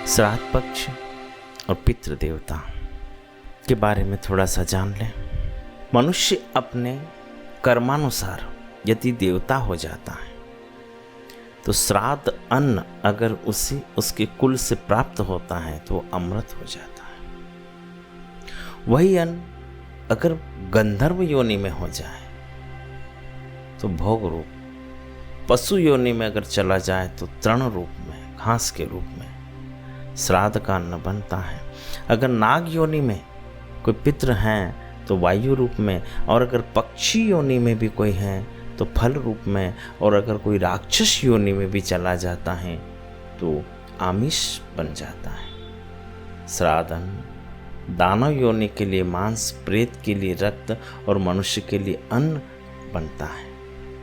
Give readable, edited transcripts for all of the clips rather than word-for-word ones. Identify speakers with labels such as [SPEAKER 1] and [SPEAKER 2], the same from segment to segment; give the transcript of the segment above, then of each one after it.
[SPEAKER 1] श्राद्ध पक्ष और पितृ देवता के बारे में थोड़ा सा जान लें। मनुष्य अपने कर्मानुसार यदि देवता हो जाता है तो श्राद्ध अन्न अगर उसके कुल से प्राप्त होता है तो वो अमृत हो जाता है। वही अन्न अगर गंधर्व योनि में हो जाए तो भोग रूप, पशु योनि में अगर चला जाए तो तृण रूप में, घास के रूप में श्राद्ध का अन्न बनता है। अगर नाग योनि में कोई पितृ हैं तो वायु रूप में, और अगर पक्षी योनि में भी कोई है तो फल रूप में, और अगर कोई राक्षस योनि में भी चला जाता है तो आमिष बन जाता है। श्राद्ध अन्न दानव योनि के लिए मांस, प्रेत के लिए रक्त और मनुष्य के लिए अन्न बनता है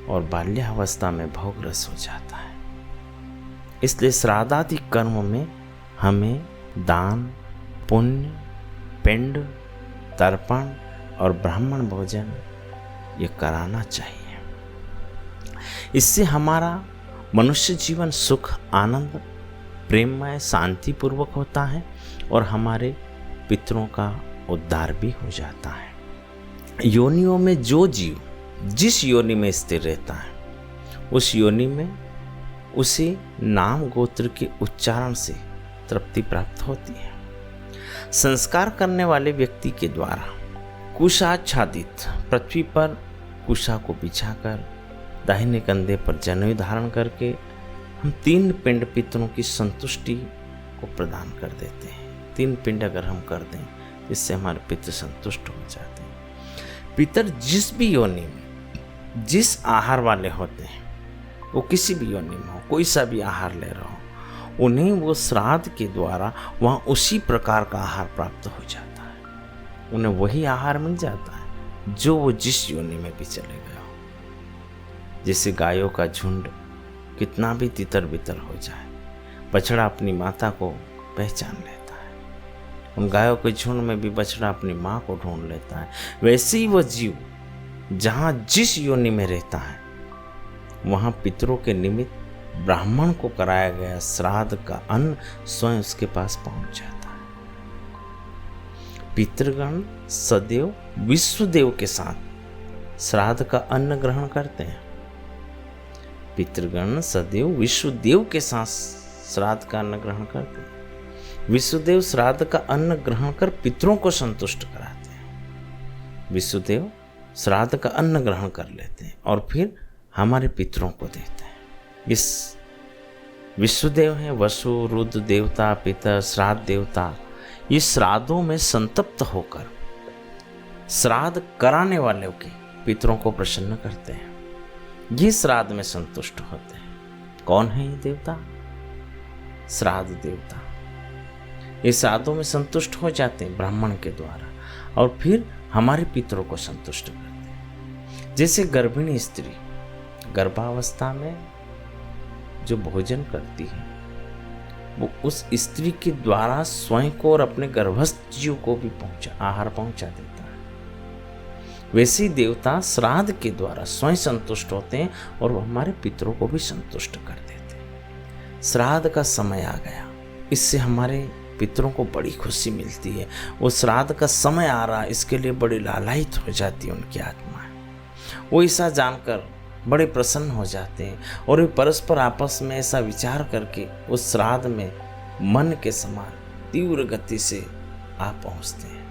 [SPEAKER 1] और बाल्यावस्था में भोग रस हो जाता है। इसलिए श्राद्धादि कर्म में हमें दान, पुण्य, पिंड, तर्पण और ब्राह्मण भोजन ये कराना चाहिए। इससे हमारा मनुष्य जीवन सुख, आनंद, प्रेममय, शांतिपूर्वक होता है और हमारे पितरों का उद्धार भी हो जाता है। योनियों में जो जीव जिस योनि में स्थिर रहता है उस योनि में उसे नाम गोत्र के उच्चारण से तृप्ति प्राप्त होती है। संस्कार करने वाले व्यक्ति के द्वारा कुशाच्छादित पृथ्वी पर कुशा को बिछाकर दाहिने कंधे पर जनेऊ धारण करके हम 3 पिंड पितरों की संतुष्टि को प्रदान कर देते हैं। 3 पिंड अगर हम कर दें इससे हमारे पितृ संतुष्ट हो जाते हैं। पितर जिस भी योनि में जिस आहार वाले होते हैं, वो किसी भी योनि में हो, कोई सा भी आहार ले रहा हो, उन्हें वो श्राद्ध के द्वारा वहाँ उसी प्रकार का आहार प्राप्त हो जाता है। उन्हें वही आहार मिल जाता है जो वो जिस योनि में भी चले गए हो। जैसे गायों का झुंड कितना भी तितर बितर हो जाए, बछड़ा अपनी माता को पहचान लेता है। उन गायों के झुंड में भी बछड़ा अपनी माँ को ढूंढ लेता है। वैसे ही वो जीव जहाँ जिस योनि में रहता है वहाँ पितरों के निमित्त ब्राह्मण को कराया गया श्राद्ध का अन्न स्वयं उसके पास पहुंच जाता है। पितृगण सदैव विश्वदेव के साथ श्राद्ध का अन्न ग्रहण करते हैं। पितृगण सदैव विश्वदेव के साथ श्राद्ध का अन्न ग्रहण करते हैं। विश्वदेव श्राद्ध का अन्न ग्रहण कर पितरों को संतुष्ट कराते हैं। विश्वदेव श्राद्ध का अन्न ग्रहण कर लेते हैं और फिर हमारे पितरों को देते हैं। इस विश्वदेव हैं वसु, रुद्र देवता, पितर, श्राद्ध देवता। ये श्राद्धों में संतप्त होकर श्राद्ध कराने वालों के पितरों को प्रसन्न करते हैं। ये श्राद्ध में संतुष्ट होते हैं। कौन है ये देवता? श्राद्ध देवता। ये श्राद्धों में संतुष्ट हो जाते हैं ब्राह्मण के द्वारा और फिर हमारे पितरों को संतुष्ट करते हैं। जैसे गर्भिणी स्त्री गर्भावस्था में जो भोजन करती है वो उस स्त्री के द्वारा स्वयं को और अपने गर्भस्थ जीव को भी आहार पहुंचा देता है। वैसे ही देवता श्राद्ध के द्वारा स्वयं संतुष्ट होते हैं और वो हमारे पितरों को भी संतुष्ट कर देते हैं। श्राद्ध का समय आ गया, इससे हमारे पितरों को बड़ी खुशी मिलती है। वो श्राद्ध का समय आ रहा है इसके लिए बड़ी लालायित हो जाती है उनकी आत्मा। वो ऐसा जानकर बड़े प्रसन्न हो जाते हैं और वे परस्पर आपस में ऐसा विचार करके उस श्राद्ध में मन के समान तीव्र गति से आ पहुंचते हैं।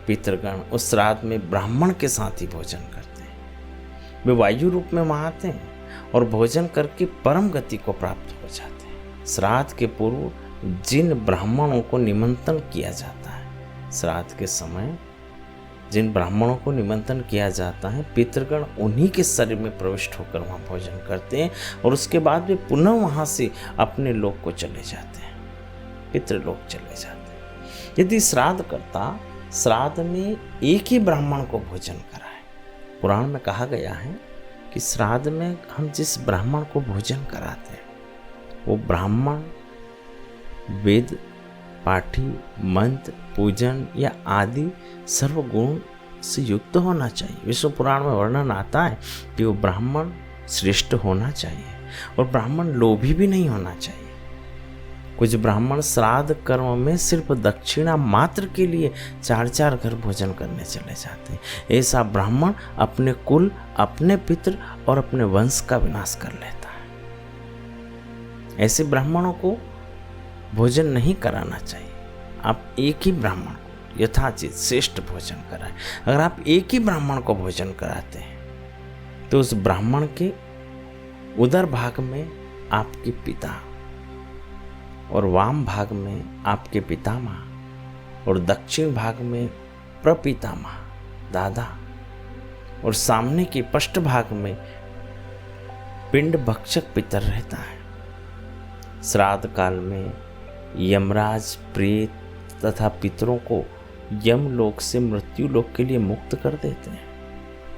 [SPEAKER 1] पितृगण उस श्राद्ध में ब्राह्मण के साथ ही भोजन करते हैं। वे वायु रूप में वहां आते हैं और भोजन करके परम गति को प्राप्त हो जाते हैं। श्राद्ध के पूर्व जिन ब्राह्मणों को निमंत्रण किया जाता है, श्राद्ध के समय जिन ब्राह्मणों को निमंत्रण किया जाता है, पितृगण उन्हीं के शरीर में प्रविष्ट होकर वहाँ भोजन करते हैं और उसके बाद वे पुनः वहाँ से अपने लोक को चले जाते हैं, पितृलोक चले जाते हैं। यदि श्राद्ध करता श्राद्ध में एक ही ब्राह्मण को भोजन कराए, पुराण में कहा गया है कि श्राद्ध में हम जिस ब्राह्मण को भोजन कराते हैं वो ब्राह्मण वेद पाठी, मंत्र, पूजन या आदि सर्वगुण से युक्त होना चाहिए। विष्णु पुराण में वर्णन आता है कि वो ब्राह्मण श्रेष्ठ होना चाहिए और ब्राह्मण लोभी भी नहीं होना चाहिए। कुछ ब्राह्मण श्राद्ध कर्म में सिर्फ दक्षिणा मात्र के लिए 4-4 घर भोजन करने चले जाते हैं। ऐसा ब्राह्मण अपने कुल, अपने पितृ और अपने वंश का विनाश कर लेता है। ऐसे ब्राह्मणों को भोजन नहीं कराना चाहिए। आप एक ही ब्राह्मण को यथाचित श्रेष्ठ भोजन कराएं। अगर आप एक ही ब्राह्मण को भोजन कराते हैं तो उस ब्राह्मण के उदर भाग में आपके पिता और वाम भाग में आपके पितामह और दक्षिण भाग में प्रपितामह दादा और सामने के पृष्ठ भाग में पिंड भक्षक पितर रहता है। श्राद्ध काल में यमराज प्रेत तथा पितरों को यमलोक से मृत्यु लोक के लिए मुक्त कर देते हैं।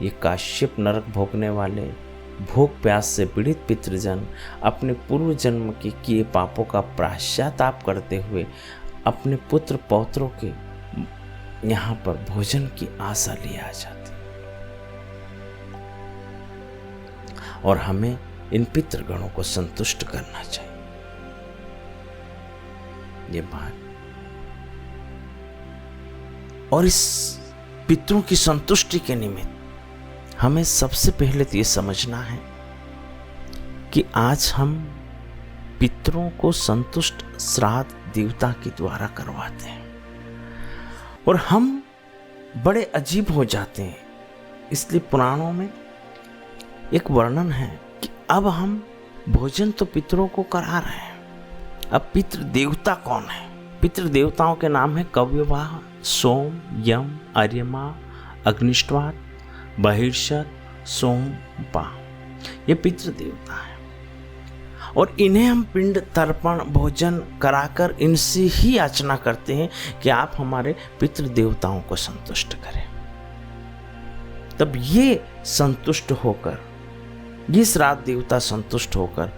[SPEAKER 1] ये काश्यप नरक भोगने वाले भूख प्यास से पीड़ित पितृजन अपने पूर्व जन्म के किए पापों का प्रायश्चित करते हुए अपने पुत्र पौत्रों के यहाँ पर भोजन की आशा लिए आ जाते और हमें इन पितृगणों को संतुष्ट करना चाहिए। ये बात और इस पितरों की संतुष्टि के निमित्त हमें सबसे पहले तो ये समझना है कि आज हम पितरों को संतुष्ट श्राद्ध देवता के द्वारा करवाते हैं और हम बड़े अजीब हो जाते हैं। इसलिए पुराणों में एक वर्णन है कि अब हम भोजन तो पितरों को करा रहे हैं, अब पितृ देवता कौन है? पितृ देवताओं के नाम है कव्यवाह, सोम, यम, अर्यमा, अग्निष्टवात, बहिर्षद, सोमपा। ये पितृ देवता है और इन्हें हम पिंड तर्पण भोजन कराकर इनसे ही याचना करते हैं कि आप हमारे पितृ देवताओं को संतुष्ट करें। तब ये संतुष्ट होकर, ये श्राद्ध देवता संतुष्ट होकर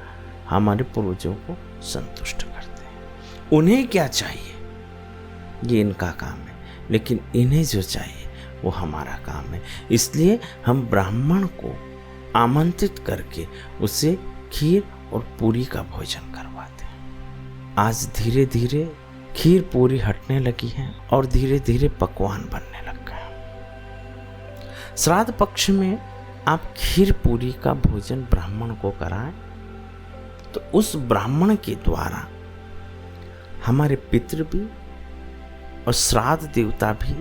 [SPEAKER 1] हमारे पूर्वजों को संतुष्ट करते हैं। उन्हें क्या चाहिए ये इनका काम है, लेकिन इन्हें जो चाहिए वो हमारा काम है। इसलिए हम ब्राह्मण को आमंत्रित करके उसे खीर और पूरी का भोजन करवाते हैं। आज धीरे धीरे खीर पूरी हटने लगी है और धीरे धीरे पकवान बनने लग गए। श्राद्ध पक्ष में आप खीर पूरी का भोजन ब्राह्मण को कराएं तो उस ब्राह्मण के द्वारा हमारे पितृ भी और श्राद्ध देवता भी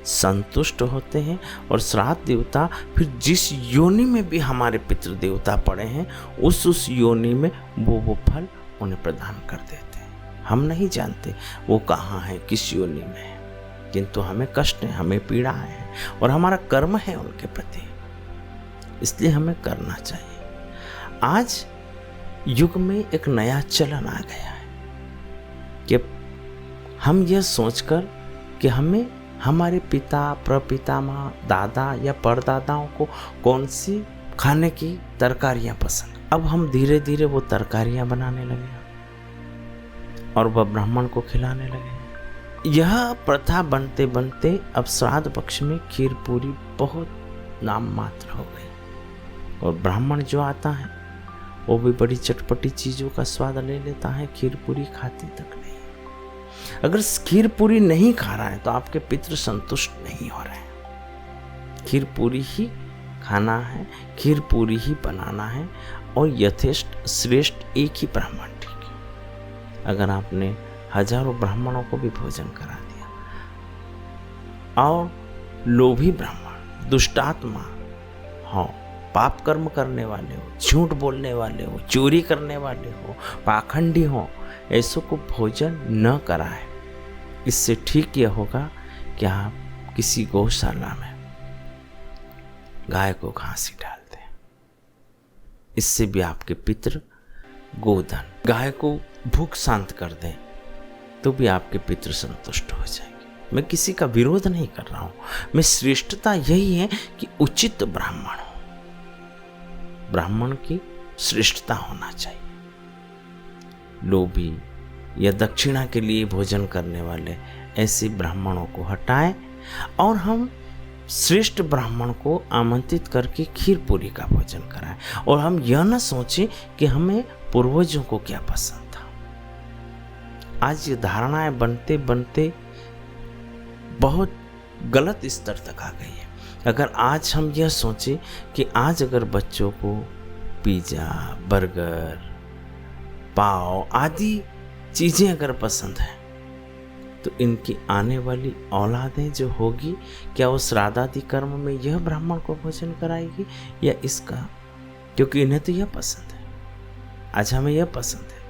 [SPEAKER 1] संतुष्ट होते हैं और श्राद्ध देवता फिर जिस योनि में भी हमारे पितृ देवता पड़े हैं उस योनि में वो फल उन्हें प्रदान कर देते हैं। हम नहीं जानते वो कहाँ है, किस योनि में है, किंतु हमें कष्ट है, हमें पीड़ा है और हमारा कर्म है उनके प्रति, इसलिए हमें करना चाहिए। आज युग में एक नया चलन आ गया है कि हम यह सोचकर कि हमें हमारे पिता, प्रपितामह, दादा या परदादाओं को कौन सी खाने की तरकारियां पसंद, अब हम धीरे धीरे वो तरकारियां बनाने लगे और वह ब्राह्मण को खिलाने लगे। यह प्रथा बनते बनते अब श्राद्ध पक्ष में खीर पूरी बहुत नाम मात्र हो गई और ब्राह्मण जो आता है वो भी बड़ी चटपटी चीज़ों का स्वाद ले लेता है, खीर पूरी खाती तक नहीं। अगर खीर पूरी नहीं खा रहा है तो आपके पितृ संतुष्ट नहीं हो रहे हैं। खीर पूरी ही खाना है, खीर पूरी ही बनाना है और यथेष्ट श्रेष्ठ एक ही ब्राह्मण ठीक है। अगर आपने हजारों ब्राह्मणों को भी भोजन करा दिया और लोभी ब्राह्मण, दुष्टात्मा हो, पाप कर्म करने वाले हो, झूठ बोलने वाले हो, चोरी करने वाले हो, पाखंडी हो, ऐसों को भोजन न कराए, इससे ठीक यह होगा कि आप किसी गौशाला में गाय को घासी डाल दें। इससे भी आपके पितृ गोधन, गाय को भूख शांत कर दें तो भी आपके पितृ संतुष्ट हो जाएंगे। मैं किसी का विरोध नहीं कर रहा हूं, मैं श्रेष्ठता यही है कि उचित ब्राह्मण हो, ब्राह्मण की श्रेष्ठता होना चाहिए। लोभी या दक्षिणा के लिए भोजन करने वाले ऐसे ब्राह्मणों को हटाएं और हम श्रेष्ठ ब्राह्मण को आमंत्रित करके खीर पूरी का भोजन कराएं और हम यह न सोचें कि हमें पूर्वजों को क्या पसंद था। आज ये धारणाएं बनते बनते बहुत गलत स्तर तक आ गई है। अगर आज हम यह सोचें कि आज अगर बच्चों को पिज़्ज़ा, बर्गर, पाव आदि चीज़ें अगर पसंद है तो इनकी आने वाली औलादें जो होगी, क्या वो श्राद्धादि कर्म में यह ब्राह्मण को भोजन कराएगी या इसका? क्योंकि इन्हें तो यह पसंद है, आज हमें यह पसंद है,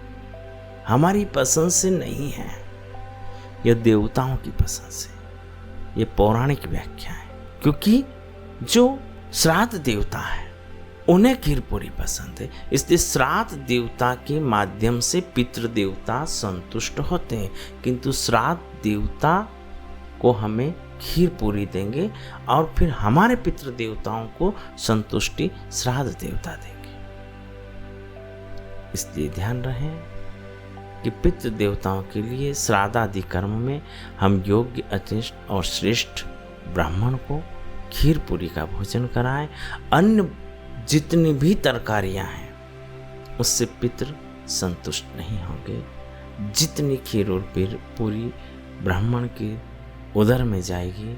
[SPEAKER 1] हमारी पसंद से नहीं है, यह देवताओं की पसंद से, यह पौराणिक व्याख्या है। क्योंकि जो श्राद्ध देवता है उन्हें खीर पूरी पसंद है, इसलिए श्राद्ध देवता के माध्यम से पितृ देवता संतुष्ट होते हैं, किंतु श्राद्ध देवता को हमें खीर पूरी देंगे और फिर हमारे पितृ देवताओं को संतुष्टि श्राद्ध देवता देंगे। इसलिए ध्यान रहे कि पितृ देवताओं के लिए श्राद्धादि कर्म में हम योग्य, अतिष्ठ और श्रेष्ठ ब्राह्मण को खीर पूरी का भोजन कराएं। अन्य जितनी भी तरकारियां हैं उससे पितृ संतुष्ट नहीं होंगे। जितनी खीर और पूरी ब्राह्मण के उदर में जाएगी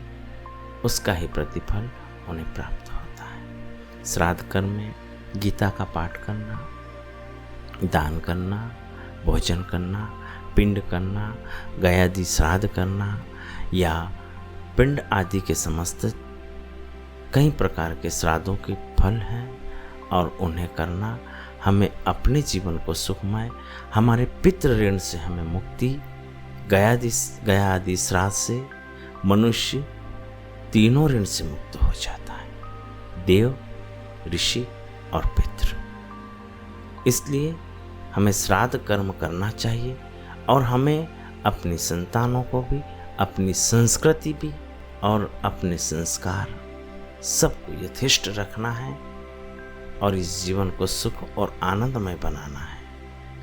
[SPEAKER 1] उसका ही प्रतिफल उन्हें प्राप्त होता है। श्राद्ध कर्म में गीता का पाठ करना, दान करना, भोजन करना, पिंड करना, गयादि श्राद्ध करना या पिंड आदि के समस्त कई प्रकार के श्राद्धों के फल हैं और उन्हें करना हमें अपने जीवन को सुखमय, हमारे पितृ ऋण से हमें मुक्ति, गया आदि श्राद्ध से मनुष्य तीनों ऋण से मुक्त हो जाता है, देव, ऋषि और पितृ। इसलिए हमें श्राद्ध कर्म करना चाहिए और हमें अपनी संतानों को भी, अपनी संस्कृति भी और अपने संस्कार सबको यथेष्ट रखना है और इस जीवन को सुख और आनंदमय बनाना है।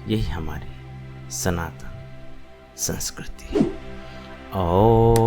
[SPEAKER 1] यही हमारी सनातन संस्कृति है। ओम